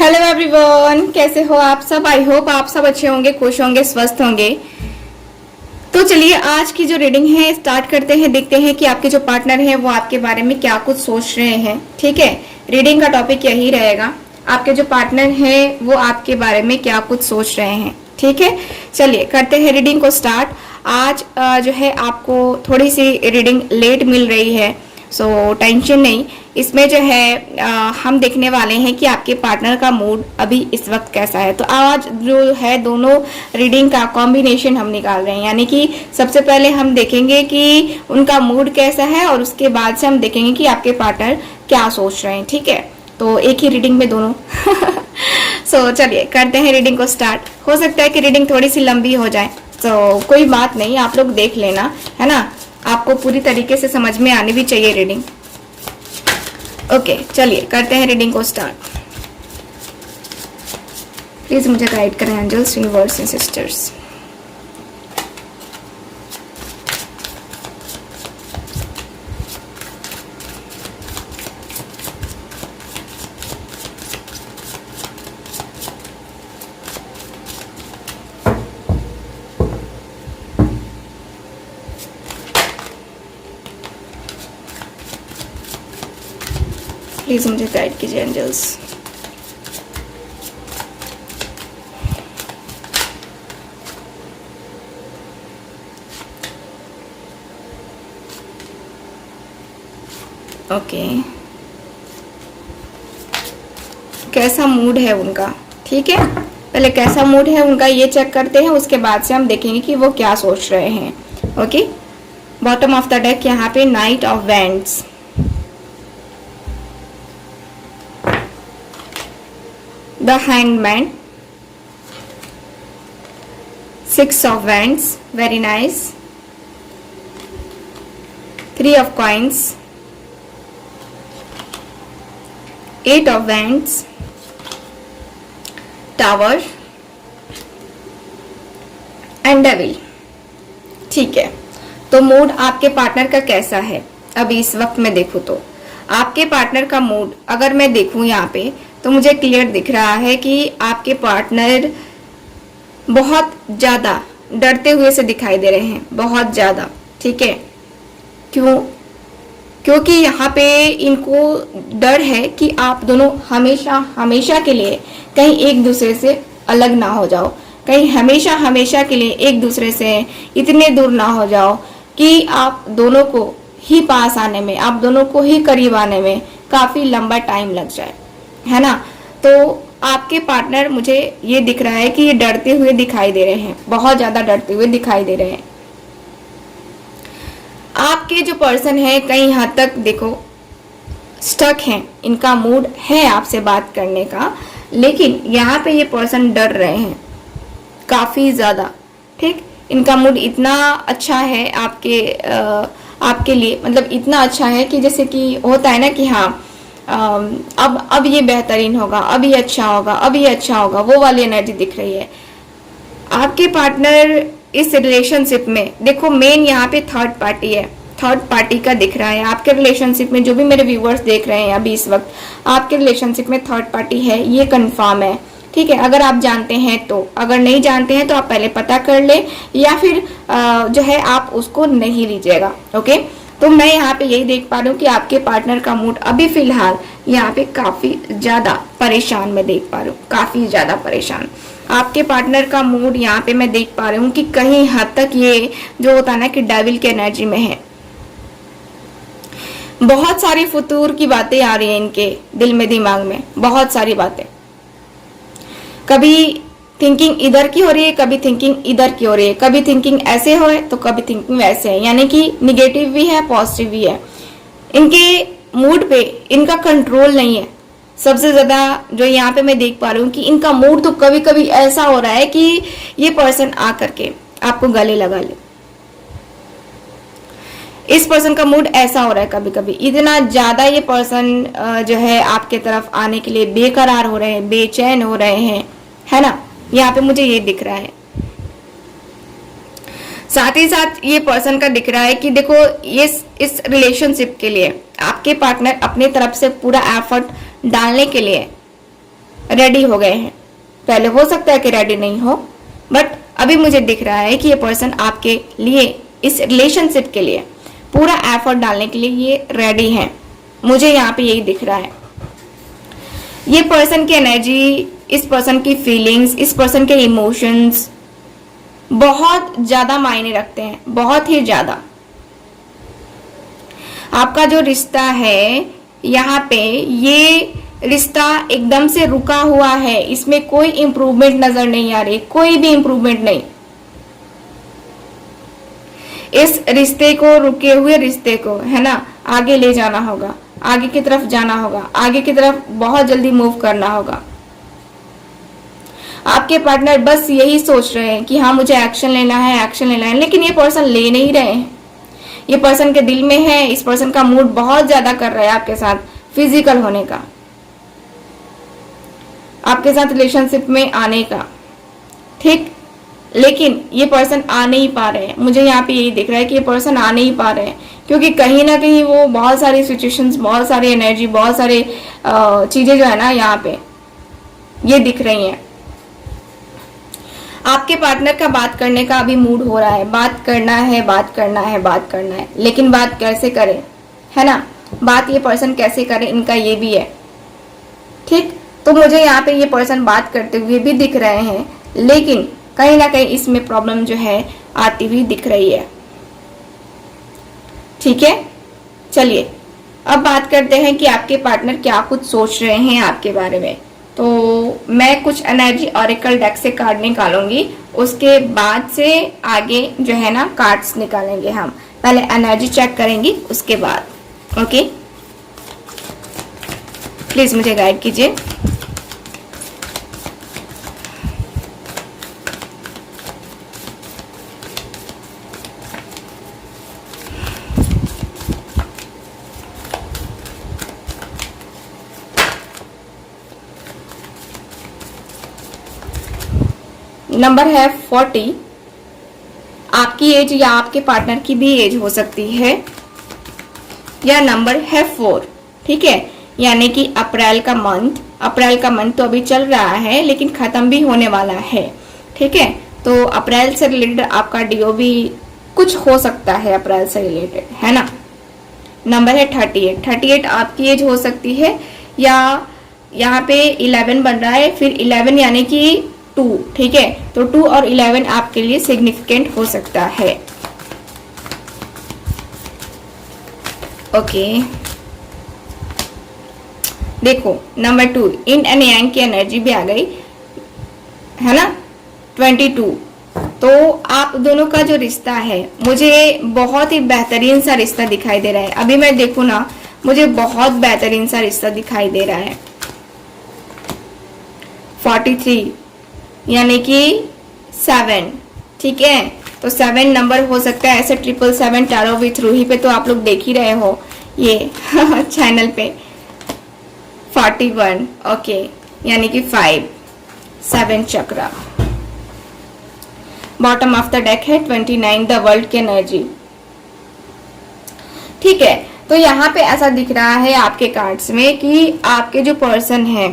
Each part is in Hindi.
हेलो एवरीवन, कैसे हो आप सब। आई होप आप सब अच्छे होंगे, खुश होंगे, स्वस्थ होंगे। तो चलिए आज की जो रीडिंग है स्टार्ट करते हैं। देखते हैं कि आपके जो पार्टनर हैं वो आपके बारे में क्या कुछ सोच रहे हैं। ठीक है, रीडिंग का टॉपिक यही रहेगा, आपके जो पार्टनर हैं वो आपके बारे में क्या कुछ सोच रहे हैं। ठीक है, चलिए करते हैं रीडिंग को स्टार्ट। आज जो है आपको थोड़ी सी रीडिंग लेट मिल रही है, सो टेंशन नहीं। इसमें जो है हम देखने वाले हैं कि आपके पार्टनर का मूड अभी इस वक्त कैसा है। तो आज जो है दोनों रीडिंग का कॉम्बिनेशन हम निकाल रहे हैं, यानी कि सबसे पहले हम देखेंगे कि उनका मूड कैसा है और उसके बाद से हम देखेंगे कि आपके पार्टनर क्या सोच रहे हैं। ठीक है, तो एक ही रीडिंग में दोनों सो चलिए करते हैं रीडिंग को स्टार्ट। हो सकता है कि रीडिंग थोड़ी सी लंबी हो जाए, तो कोई बात नहीं, आप लोग देख लेना, है ना। आपको पूरी तरीके से समझ में आनी भी चाहिए रीडिंग। ओके, चलिए करते हैं रीडिंग को स्टार्ट। प्लीज मुझे गाइड करें angels, universe and sisters. Please मुझे गाइड कीजिए एंजल्स। ओके, कैसा मूड है उनका। ठीक है, पहले कैसा मूड है उनका ये चेक करते हैं, उसके बाद से हम देखेंगे कि वो क्या सोच रहे हैं। Okay, bottom of the deck यहाँ पे night of wands, the hanged man, six of wands, very nice, three of coins, eight of wands, tower and devil। ठीक है, तो मूड आपके पार्टनर का कैसा है अभी इस वक्त मैं देखूं तो आपके पार्टनर का मूड अगर मैं देखूं यहाँ पे तो मुझे क्लियर दिख रहा है कि आपके पार्टनर बहुत ज़्यादा डरते हुए से दिखाई दे रहे हैं, बहुत ज़्यादा। ठीक है, क्योंकि यहाँ पे इनको डर है कि आप दोनों हमेशा हमेशा के लिए कहीं एक दूसरे से अलग ना हो जाओ, कहीं हमेशा हमेशा के लिए एक दूसरे से इतने दूर ना हो जाओ कि आप दोनों को ही पास आने में, आप दोनों को ही करीब आने में काफ़ी लंबा टाइम लग जाए, है ना। तो आपके पार्टनर मुझे ये दिख रहा है कि ये डरते हुए दिखाई दे रहे हैं, बहुत ज्यादा डरते हुए दिखाई दे रहे हैं। आपके जो पर्सन है कहीं हद तक देखो स्टक हैं, इनका मूड है आपसे बात करने का, लेकिन यहाँ पे ये पर्सन डर रहे हैं काफी ज्यादा। ठीक, इनका मूड इतना अच्छा है आपके लिए, मतलब इतना अच्छा है कि जैसे कि होता है ना कि हाँ अब ये बेहतरीन होगा, अब ये अच्छा होगा, अब ये अच्छा होगा, वो वाली एनर्जी दिख रही है। आपके पार्टनर इस रिलेशनशिप में देखो मेन यहाँ पे थर्ड पार्टी है, थर्ड पार्टी का दिख रहा है आपके रिलेशनशिप में। जो भी मेरे व्यूवर्स देख रहे हैं अभी इस वक्त, आपके रिलेशनशिप में थर्ड पार्टी है, ये कंफर्म है। ठीक है, अगर आप जानते हैं तो, अगर नहीं जानते हैं तो आप पहले पता कर ले, या फिर जो है आप उसको नहीं लीजिएगा। ओके, तो मैं यहाँ पे यही देख पा रही हूँ कि आपके पार्टनर का मूड अभी फिलहाल यहाँ पे काफी ज्यादा परेशान मैं देख पा रही हूँ, काफी ज्यादा परेशान। आपके पार्टनर का मूड यहाँ पे मैं देख पा रही हूँ कि कहीं हद तक ये जो होता है ना कि डेविल की एनर्जी में है। बहुत सारी फुतूर की बातें आ रही है इनके दिल में, दिमाग में बहुत सारी बातें। कभी थिंकिंग इधर की हो रही है, कभी थिंकिंग इधर की हो रही है, कभी थिंकिंग ऐसे हो है तो कभी थिंकिंग वैसे है, यानी कि निगेटिव भी है पॉजिटिव भी है। इनके मूड पे इनका कंट्रोल नहीं है। सबसे ज्यादा जो यहाँ पे मैं देख पा रही हूँ कि इनका मूड तो कभी कभी ऐसा हो रहा है कि ये पर्सन आ करके आपको गले लगा ले। इस पर्सन का मूड ऐसा हो रहा है कभी कभी, इतना ज्यादा ये पर्सन जो है आपके तरफ आने के लिए बेकरार हो रहे हैं, बेचैन हो रहे हैं, है ना। यहाँ पे मुझे ये दिख रहा है। साथ ही साथ ये पर्सन का दिख रहा है कि देखो ये इस रिलेशनशिप के लिए आपके पार्टनर अपनी तरफ से पूरा एफर्ट डालने के लिए रेडी हो गए हैं। पहले हो सकता है कि रेडी नहीं हो, बट अभी मुझे दिख रहा है कि ये पर्सन आपके लिए, इस रिलेशनशिप के लिए पूरा एफर्ट डालने के लिए ये रेडी है। मुझे यहाँ पे यही दिख रहा है। ये पर्सन की एनर्जी, इस पर्सन की फीलिंग्स, इस पर्सन के इमोशंस बहुत ज्यादा मायने रखते हैं, बहुत ही ज्यादा। आपका जो रिश्ता है यहाँ पे, ये रिश्ता एकदम से रुका हुआ है, इसमें कोई इंप्रूवमेंट नजर नहीं आ रही, कोई भी इंप्रूवमेंट नहीं। इस रिश्ते को, रुके हुए रिश्ते को, है ना, आगे ले जाना होगा, आगे की तरफ जाना होगा, आगे की तरफ बहुत जल्दी मूव करना होगा। आपके पार्टनर बस यही सोच रहे हैं कि हाँ मुझे एक्शन लेना है, एक्शन लेना है, लेकिन ये पर्सन ले नहीं रहे हैं। ये पर्सन के दिल में है, इस पर्सन का मूड बहुत ज्यादा कर रहा है आपके साथ फिजिकल होने का, आपके साथ रिलेशनशिप में आने का, ठीक। लेकिन ये पर्सन आ नहीं पा रहे हैं। मुझे यहाँ पे यही दिख रहा है कि ये पर्सन आ नहीं पा रहे हैं, क्योंकि कहीं ना कहीं वो बहुत सारी सिचुएशंस, बहुत सारी एनर्जी, बहुत सारे चीजें जो है ना यहाँ पे ये दिख रही हैं। आपके पार्टनर का बात करने का अभी मूड हो रहा है, बात करना है, बात करना है, बात करना है, लेकिन बात कैसे करें, है ना, बात ये पर्सन कैसे करे, इनका ये भी है, ठीक। तो मुझे यहाँ पे ये पर्सन बात करते हुए भी दिख रहे हैं, लेकिन कहीं ना कहीं इसमें प्रॉब्लम जो है आती हुई दिख रही है, ठीक है। चलिए अब बात करते हैं कि आपके पार्टनर क्या कुछ सोच रहे हैं आपके बारे में। तो मैं कुछ एनर्जी ऑरेकल डेक से कार्ड निकालूंगी, उसके बाद से आगे जो है ना कार्ड्स निकालेंगे हम। पहले एनर्जी चेक करेंगे, उसके बाद। ओके, प्लीज मुझे गाइड कीजिए। नंबर है 40। आपकी एज या आपके पार्टनर की भी एज हो सकती है, या नंबर है 4, ठीक है। यानी कि अप्रैल का मंथ तो अभी चल रहा है, लेकिन खत्म भी होने वाला है, ठीक है। तो अप्रैल से रिलेटेड आपका डीओ भी कुछ हो सकता है, अप्रैल से रिलेटेड, है ना। नंबर है 38 आपकी एज हो सकती है, या यहाँ पे 11 बन रहा है, फिर 11 यानी कि 2, ठीक है। तो 2 और 11 आपके लिए सिग्निफिकेंट हो सकता है। ओके, देखो नंबर 2 इन एंड यांग की एनर्जी भी आ गई, है ना, 22। तो आप दोनों का जो रिश्ता है, मुझे बहुत ही बेहतरीन सा रिश्ता दिखाई दे रहा है। अभी मैं देखूं ना, मुझे बहुत बेहतरीन सा रिश्ता दिखाई दे रहा है। 43 यानी कि 7, ठीक है। तो 7 नंबर हो सकता है, ऐसे 777 टैरो विथ रूही पे तो आप लोग देख ही रहे हो ये चैनल पे। 41 ओके, यानी कि 7 चक्रा। बॉटम ऑफ द डेक है 29 द वर्ल्ड की एनर्जी, ठीक है। तो यहाँ पे ऐसा दिख रहा है आपके कार्ड्स में कि आपके जो पर्सन है,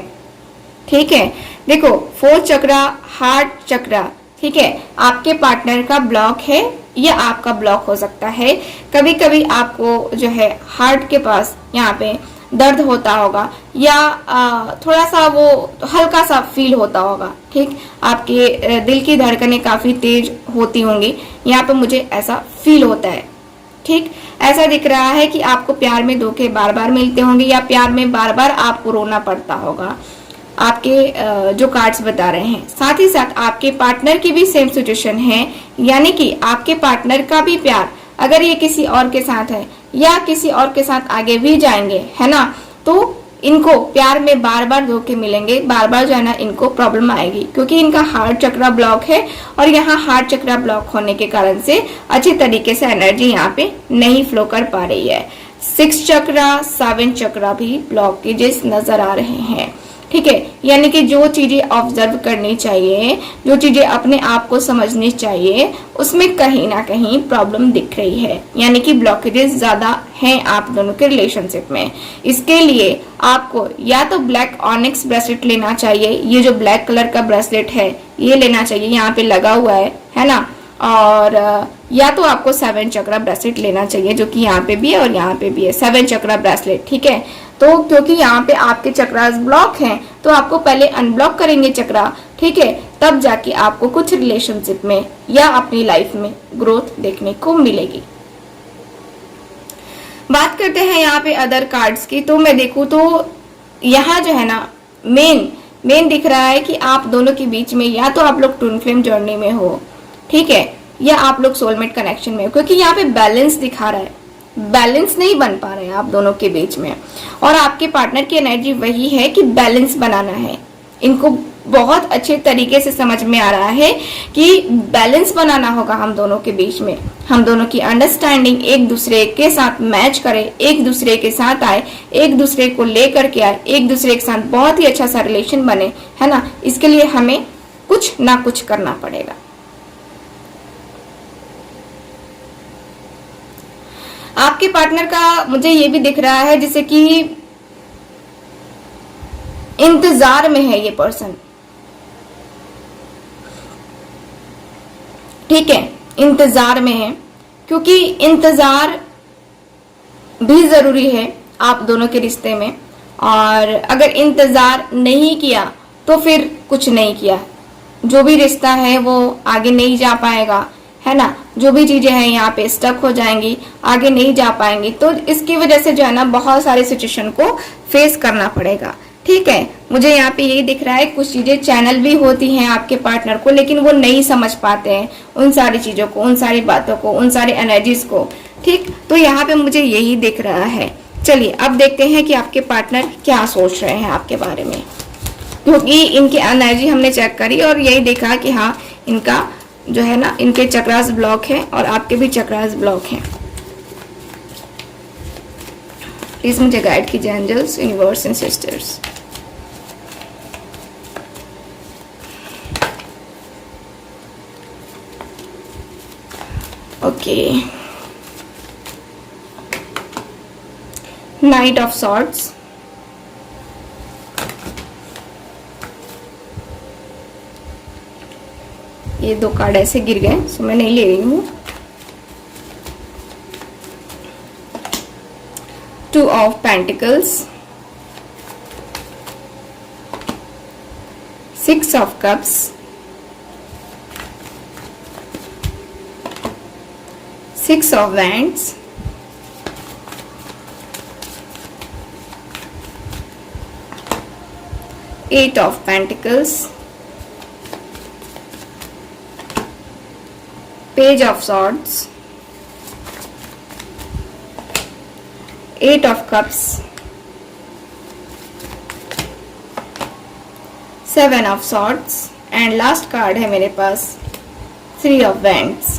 ठीक है, देखो 4 चक्रा, हार्ट चक्रा, ठीक है, आपके पार्टनर का ब्लॉक है या आपका ब्लॉक हो सकता है। कभी कभी आपको जो है हार्ट के पास यहाँ पे दर्द होता होगा, या थोड़ा सा वो हल्का सा फील होता होगा, ठीक। आपके दिल की धड़कनें काफी तेज होती होंगी, यहाँ पे मुझे ऐसा फील होता है, ठीक। ऐसा दिख रहा है कि आपको प्यार में धोखे बार बार मिलते होंगे, या प्यार में बार बार आपको रोना पड़ता होगा, आपके जो कार्ड्स बता रहे हैं। साथ ही साथ आपके पार्टनर की भी सेम सिचुएशन है, यानी कि आपके पार्टनर का भी प्यार अगर ये किसी और के साथ है या किसी और के साथ आगे भी जाएंगे, है ना, तो इनको प्यार में बार बार धोखे मिलेंगे, बार बार जो है ना इनको प्रॉब्लम आएगी, क्योंकि इनका हार्ट चक्रा ब्लॉक है, और यहाँ हार्ट चक्रा ब्लॉक होने के कारण से अच्छी तरीके से एनर्जी यहाँ पे नहीं फ्लो कर पा रही है। 6 चक्रा, 7 चक्रा भी ब्लॉकेजेस नजर आ रहे हैं, ठीक है, यानी कि जो चीजें ऑब्जर्व करनी चाहिए, जो चीजें अपने आप को समझनी चाहिए, उसमें कहीं ना कहीं प्रॉब्लम दिख रही है, यानी कि ब्लॉकेजेस ज्यादा हैं आप दोनों के रिलेशनशिप में। इसके लिए आपको या तो ब्लैक ऑनिक्स ब्रेसलेट लेना चाहिए, ये जो ब्लैक कलर का ब्रेसलेट है ये लेना चाहिए, यहाँ पे लगा हुआ है ना, और या तो आपको 7 चक्रा ब्रेसलेट लेना चाहिए, जो कि यहाँ पे भी है और यहाँ पे भी है 7 चक्रा ब्रेसलेट, ठीक है। तो क्योंकि यहाँ पे आपके चक्रास ब्लॉक हैं, तो आपको पहले अनब्लॉक करेंगे चक्रा, ठीक है, तब जाके आपको कुछ रिलेशनशिप में या अपनी लाइफ में ग्रोथ देखने को मिलेगी। बात करते हैं यहाँ पे अदर कार्ड्स की, तो मैं देखूँ तो यहाँ जो है ना मेन दिख रहा है कि आप दोनों के बीच में या तो आप लोग ट्विन फ्लेम जर्नी में हो, ठीक है, या आप लोग सोलमेट कनेक्शन में हो, क्योंकि यहाँ पे बैलेंस दिखा रहा है, बैलेंस नहीं बन पा रहे हैं आप दोनों के बीच में। और आपके पार्टनर की एनर्जी वही है कि बैलेंस बनाना है, इनको बहुत अच्छे तरीके से समझ में आ रहा है कि बैलेंस बनाना होगा हम दोनों के बीच में, हम दोनों की अंडरस्टैंडिंग एक दूसरे के साथ मैच करे, एक दूसरे के साथ आए, एक दूसरे को लेकर के आए, एक दूसरे के साथ बहुत ही अच्छा सा रिलेशन बने, है ना। इसके लिए हमें कुछ ना कुछ करना पड़ेगा। आपके पार्टनर का मुझे ये भी दिख रहा है जैसे कि इंतजार में है ये पर्सन, ठीक है, इंतजार में है, क्योंकि इंतजार भी जरूरी है आप दोनों के रिश्ते में। और अगर इंतजार नहीं किया तो फिर कुछ नहीं किया, जो भी रिश्ता है वो आगे नहीं जा पाएगा, है ना। जो भी चीजें हैं यहाँ पे स्टक हो जाएंगी, आगे नहीं जा पाएंगी, तो इसकी वजह से जो है ना बहुत सारी सिचुएशन को फेस करना पड़ेगा, ठीक है। मुझे यहाँ पे यही दिख रहा है, कुछ चीजें चैनल भी होती हैं आपके पार्टनर को, लेकिन वो नहीं समझ पाते हैं उन सारी चीजों को, उन सारी बातों को, उन सारी एनर्जीज को, ठीक। तो यहाँ पे मुझे यही दिख रहा है। चलिए अब देखते हैं कि आपके पार्टनर क्या सोच रहे हैं आपके बारे में, क्योंकि इनकी एनर्जी हमने चेक करी और यही देखा कि हाँ इनका जो है ना, इनके चक्रास ब्लॉक है और आपके भी चक्रास ब्लॉक हैं। प्लीज मुझे गाइड कीजिए angels, universe and sisters. Okay, knight of swords, ये 2 कार्ड ऐसे गिर गए, सो मैं नहीं ले रही हूँ। 2 of pentacles, 6 of cups, 6 of wands, 8 of pentacles, Page of Swords, 8 of Cups, 7 of Swords and last card है मेरे पास 3 of Wands।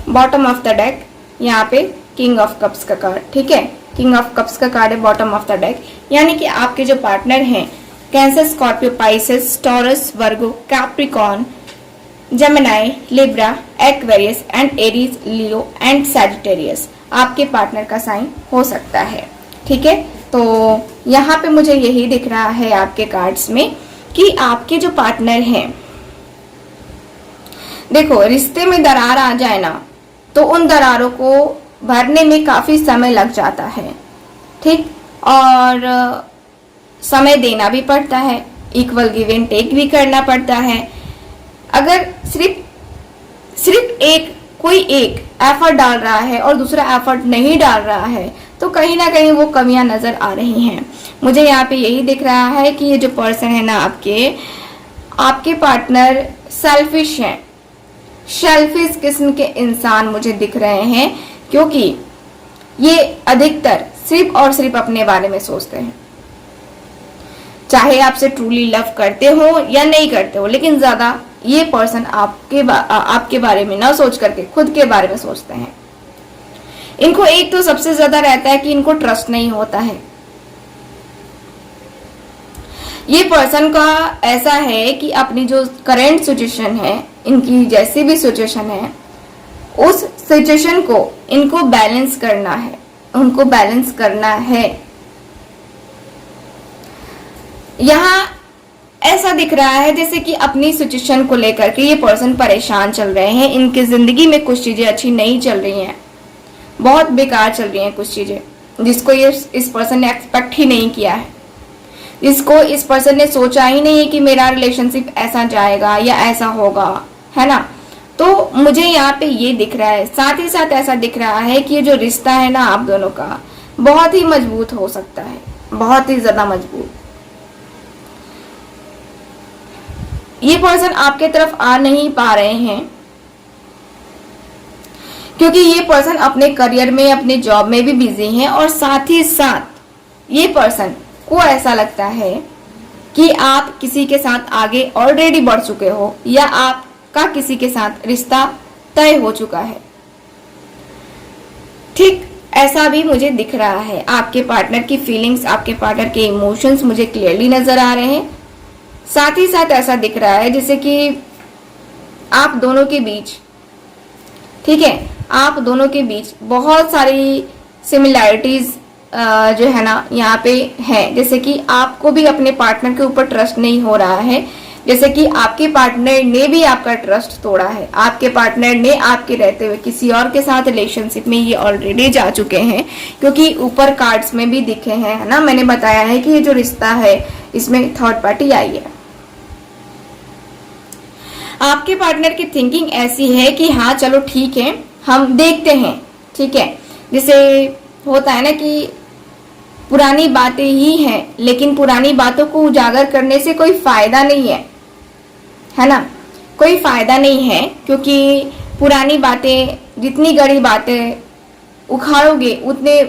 Bottom of the deck यहाँ पे किंग ऑफ कप्स का कार्ड, ठीक है, किंग ऑफ कप्स का कार्ड है बॉटम ऑफ द डेक, यानी कि आपके जो पार्टनर हैं cancer, Scorpio, Pisces, taurus, Virgo, Capricorn, Gemini, Libra, Aquarius and Aries, Leo and Sagittarius आपके पार्टनर का साइन हो सकता है, ठीक है। तो यहाँ पे मुझे यही दिख रहा है आपके कार्ड्स में कि आपके जो पार्टनर हैं, देखो रिश्ते में दरार आ जाए ना तो उन दरारों को भरने में काफी समय लग जाता है, ठीक, और समय देना भी पड़ता है, इक्वल गिव एंड टेक भी करना पड़ता है। अगर सिर्फ कोई एक एफर्ट डाल रहा है और दूसरा एफर्ट नहीं डाल रहा है तो कहीं ना कहीं वो कमियां नजर आ रही हैं। मुझे यहाँ पे यही दिख रहा है कि ये जो पर्सन है ना आपके पार्टनर सेल्फिश हैं, सेल्फिश किस्म के इंसान मुझे दिख रहे हैं, क्योंकि ये अधिकतर सिर्फ और सिर्फ अपने बारे में सोचते हैं, चाहे आपसे ट्रूली लव करते हो या नहीं करते हो, लेकिन ज्यादा ये पर्सन आपके बारे में ना सोच करके खुद के बारे में सोचते हैं। इनको एक तो सबसे ज्यादा रहता है कि इनको ट्रस्ट नहीं होता है, ये पर्सन का ऐसा है कि अपनी जो करंट सिचुएशन है, इनकी जैसी भी सिचुएशन है, उस सिचुएशन को इनको बैलेंस करना है, उनको बैलेंस करना है। यहाँ ऐसा दिख रहा है जैसे कि अपनी सिचुएशन को लेकर के ये पर्सन परेशान चल रहे हैं। इनकी जिंदगी में कुछ चीजें अच्छी नहीं चल रही हैं, बहुत बेकार चल रही हैं कुछ चीजें, जिसको ये इस पर्सन ने एक्सपेक्ट ही नहीं किया है, जिसको इस पर्सन ने सोचा ही नहीं है कि मेरा रिलेशनशिप ऐसा जाएगा या ऐसा होगा, है ना। तो मुझे यहाँ पे ये दिख रहा है, साथ ही साथ ऐसा दिख रहा है कि ये जो रिश्ता है ना आप दोनों का, बहुत ही मजबूत हो सकता है, बहुत ही ज्यादा मजबूत। ये पर्सन आपके तरफ आ नहीं पा रहे हैं क्योंकि ये पर्सन अपने करियर में, अपने जॉब में भी बिजी हैं, और साथ ही साथ ये पर्सन को ऐसा लगता है कि आप किसी के साथ आगे ऑलरेडी बढ़ चुके हो, या आपका किसी के साथ रिश्ता तय हो चुका है। ठीक ऐसा भी मुझे दिख रहा है। आपके पार्टनर की फीलिंग्स, आपके पार्टनर के इमोशंस मुझे क्लियरली नजर आ रहे हैं। साथ ही साथ ऐसा दिख रहा है जैसे कि आप दोनों के बीच, ठीक है, आप दोनों के बीच बहुत सारी सिमिलैरिटीज जो है ना यहाँ पे है। जैसे कि आपको भी अपने पार्टनर के ऊपर ट्रस्ट नहीं हो रहा है, जैसे कि आपके पार्टनर ने भी आपका ट्रस्ट तोड़ा है। आपके पार्टनर ने आपके रहते हुए किसी और के साथ रिलेशनशिप में ये ऑलरेडी जा चुके हैं, क्योंकि ऊपर कार्ड्स में भी दिखे हैं, है ना। मैंने बताया है कि ये जो रिश्ता है इसमें थर्ड पार्टी आई है। आपके पार्टनर की थिंकिंग ऐसी है कि हाँ चलो ठीक है, हम देखते हैं, ठीक है। जैसे होता है ना कि पुरानी बातें ही हैं, लेकिन पुरानी बातों को उजागर करने से कोई फायदा नहीं है ना, कोई फायदा नहीं है, क्योंकि पुरानी बातें, जितनी गड़ी बातें उखाड़ोगे उतने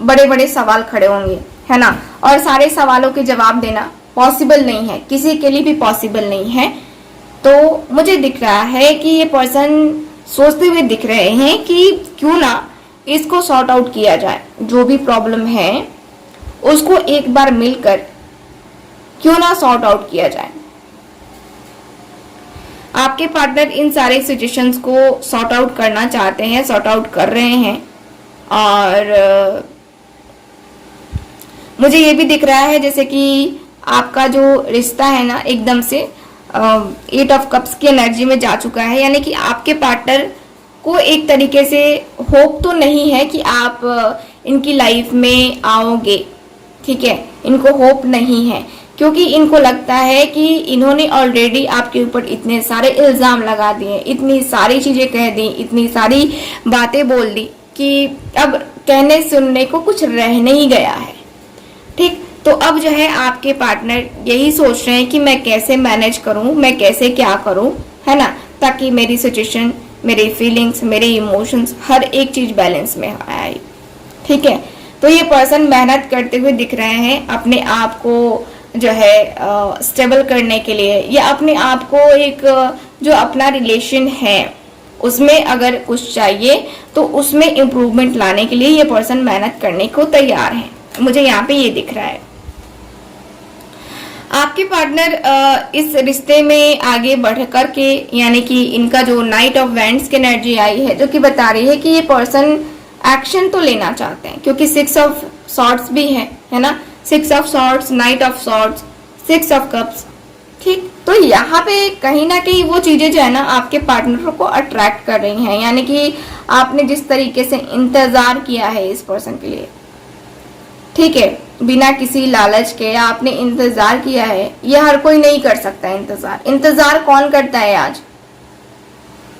बड़े बड़े सवाल खड़े होंगे, है ना। और सारे सवालों के जवाब देना पॉसिबल नहीं है, किसी के लिए भी पॉसिबल नहीं है। तो मुझे दिख रहा है कि ये पर्सन सोचते हुए दिख रहे हैं कि क्यों ना इसको सॉर्ट आउट किया जाए, जो भी प्रॉब्लम है उसको एक बार मिलकर क्यों ना सॉर्ट आउट किया जाए। आपके पार्टनर इन सारे सिचुएशंस को सॉर्ट आउट करना चाहते हैं, सॉर्ट आउट कर रहे हैं। और मुझे ये भी दिख रहा है जैसे कि आपका जो रिश्ता है ना एकदम से 8 ऑफ कप्स की एनर्जी में जा चुका है, यानी कि आपके पार्टनर को एक तरीके से होप तो नहीं है कि आप इनकी लाइफ में आओगे, ठीक है। इनको होप नहीं है, क्योंकि इनको लगता है कि इन्होंने ऑलरेडी आपके ऊपर इतने सारे इल्जाम लगा दिए, इतनी सारी चीजें कह दी, इतनी सारी बातें बोल दी कि अब कहने सुनने को कुछ रह नहीं गया है, ठीक। तो अब जो है आपके पार्टनर यही सोच रहे हैं कि मैं कैसे मैनेज करूं, मैं कैसे क्या करूं, है ना, ताकि मेरी सिचुएशन, मेरी फीलिंग्स, मेरे इमोशंस, हर एक चीज बैलेंस में आए, ठीक है। तो ये पर्सन मेहनत करते हुए दिख रहे हैं अपने आप को जो है स्टेबल करने के लिए, या अपने आप को एक जो अपना रिलेशन है उसमें अगर कुछ चाहिए तो उसमें इम्प्रूवमेंट लाने के लिए ये पर्सन मेहनत करने को तैयार है। मुझे यहाँ पे ये दिख रहा है। आपके पार्टनर इस रिश्ते में आगे बढ़ कर के, यानी कि इनका जो नाइट ऑफ वैंड्स की एनर्जी आई है जो कि बता रही है कि ये पर्सन एक्शन तो लेना चाहते हैं, क्योंकि 6 ऑफ सॉर्ड्स भी है ना, 6 of swords, night of swords, 6 of cups, ठीक। तो यहाँ पे कहीं ना कहीं वो चीजें जो है ना आपके पार्टनर को अट्रैक्ट कर रही हैं, यानी कि आपने जिस तरीके से इंतजार किया है इस पर्सन के लिए, ठीक है, बिना किसी लालच के आपने इंतजार किया है, ये हर कोई नहीं कर सकता इंतजार। इंतजार कौन करता है आज?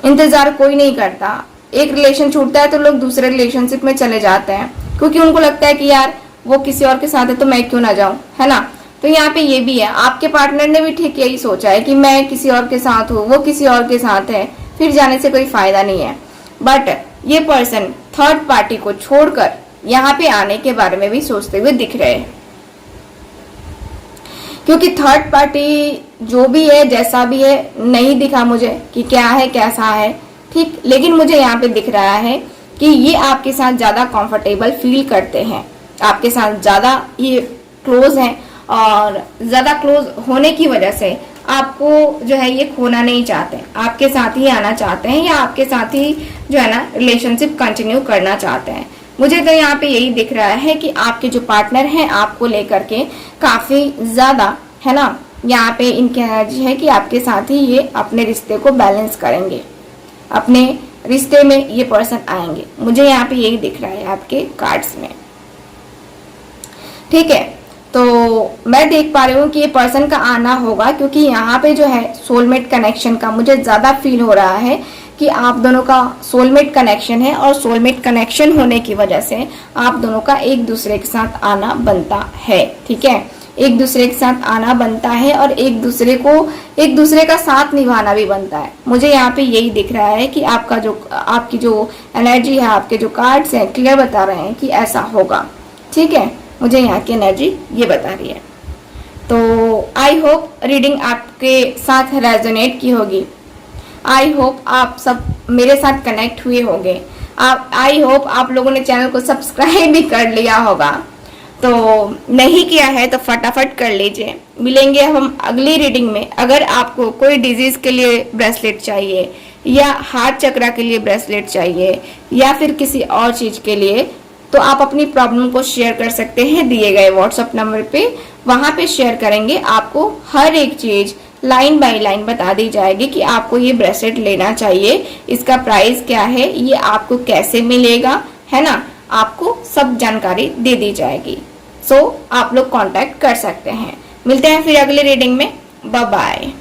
इंतजार कोई नहीं करता। एक रिलेशन छूटता है तो लोग दूसरे रिलेशनशिप में चले जाते हैं, क्योंकि उनको लगता है कि यार वो किसी और के साथ है तो मैं क्यों ना जाऊं, है ना। तो यहाँ पे ये भी है, आपके पार्टनर ने भी ठीक यही सोचा है कि मैं किसी और के साथ हूँ, वो किसी और के साथ है, फिर जाने से कोई फायदा नहीं है। बट ये पर्सन थर्ड पार्टी को छोड़कर यहाँ पे आने के बारे में भी सोचते हुए दिख रहे हैं, क्योंकि थर्ड पार्टी जो भी है, जैसा भी है, नहीं दिखा मुझे कि क्या है कैसा है, ठीक। लेकिन मुझे यहाँ पे दिख रहा है कि ये आपके साथ ज्यादा कंफर्टेबल फील करते हैं, आपके साथ ज्यादा ये क्लोज हैं, और ज़्यादा क्लोज होने की वजह से आपको जो है ये खोना नहीं चाहते, आपके साथ ही आना चाहते हैं या आपके साथ ही जो है ना रिलेशनशिप कंटिन्यू करना चाहते हैं। मुझे तो यहाँ पे यही दिख रहा है कि आपके जो पार्टनर हैं आपको लेकर के काफी ज्यादा है ना, यहाँ पे इनकी एनर्जी है कि आपके साथ ही ये अपने रिश्ते को बैलेंस करेंगे, अपने रिश्ते में ये पर्सन आएंगे। मुझे यहाँ पे यही दिख रहा है आपके कार्ड्स में। ठीक है, तो मैं देख पा रही हूँ कि ये पर्सन का आना होगा, क्योंकि यहाँ पे जो है सोलमेट कनेक्शन का मुझे ज्यादा फील हो रहा है कि आप दोनों का सोलमेट कनेक्शन है और सोलमेट कनेक्शन होने की वजह से आप दोनों का एक दूसरे के साथ आना बनता है। ठीक है, एक दूसरे के साथ आना बनता है और एक दूसरे का साथ निभाना भी बनता है। मुझे यहाँ पे यही दिख रहा है कि आपकी जो एनर्जी है, आपके जो कार्ड्स हैं क्लियर बता रहे हैं कि ऐसा होगा। ठीक है, मुझे यहाँ की एनर्जी ये बता रही है। तो आई होप रीडिंग आपके साथ रेजोनेट की होगी। आई होप आप सब मेरे साथ कनेक्ट हुए होंगे। आई होप आप लोगों ने चैनल को सब्सक्राइब भी कर लिया होगा। तो नहीं किया है तो फटाफट कर लीजिए। मिलेंगे हम अगली रीडिंग में। अगर आपको कोई डिजीज के लिए ब्रेसलेट चाहिए या हार्ट चक्रा के लिए ब्रेसलेट चाहिए या फिर किसी और चीज के लिए, तो आप अपनी प्रॉब्लम को शेयर कर सकते हैं दिए गए व्हाट्सएप नंबर पे। वहां पे शेयर करेंगे, आपको हर एक चीज लाइन बाय लाइन बता दी जाएगी कि आपको ये ब्रेसलेट लेना चाहिए, इसका प्राइस क्या है, ये आपको कैसे मिलेगा, है ना, आपको सब जानकारी दे दी जाएगी। सो आप लोग कांटेक्ट कर सकते हैं। मिलते हैं फिर अगले रीडिंग में। Bye bye.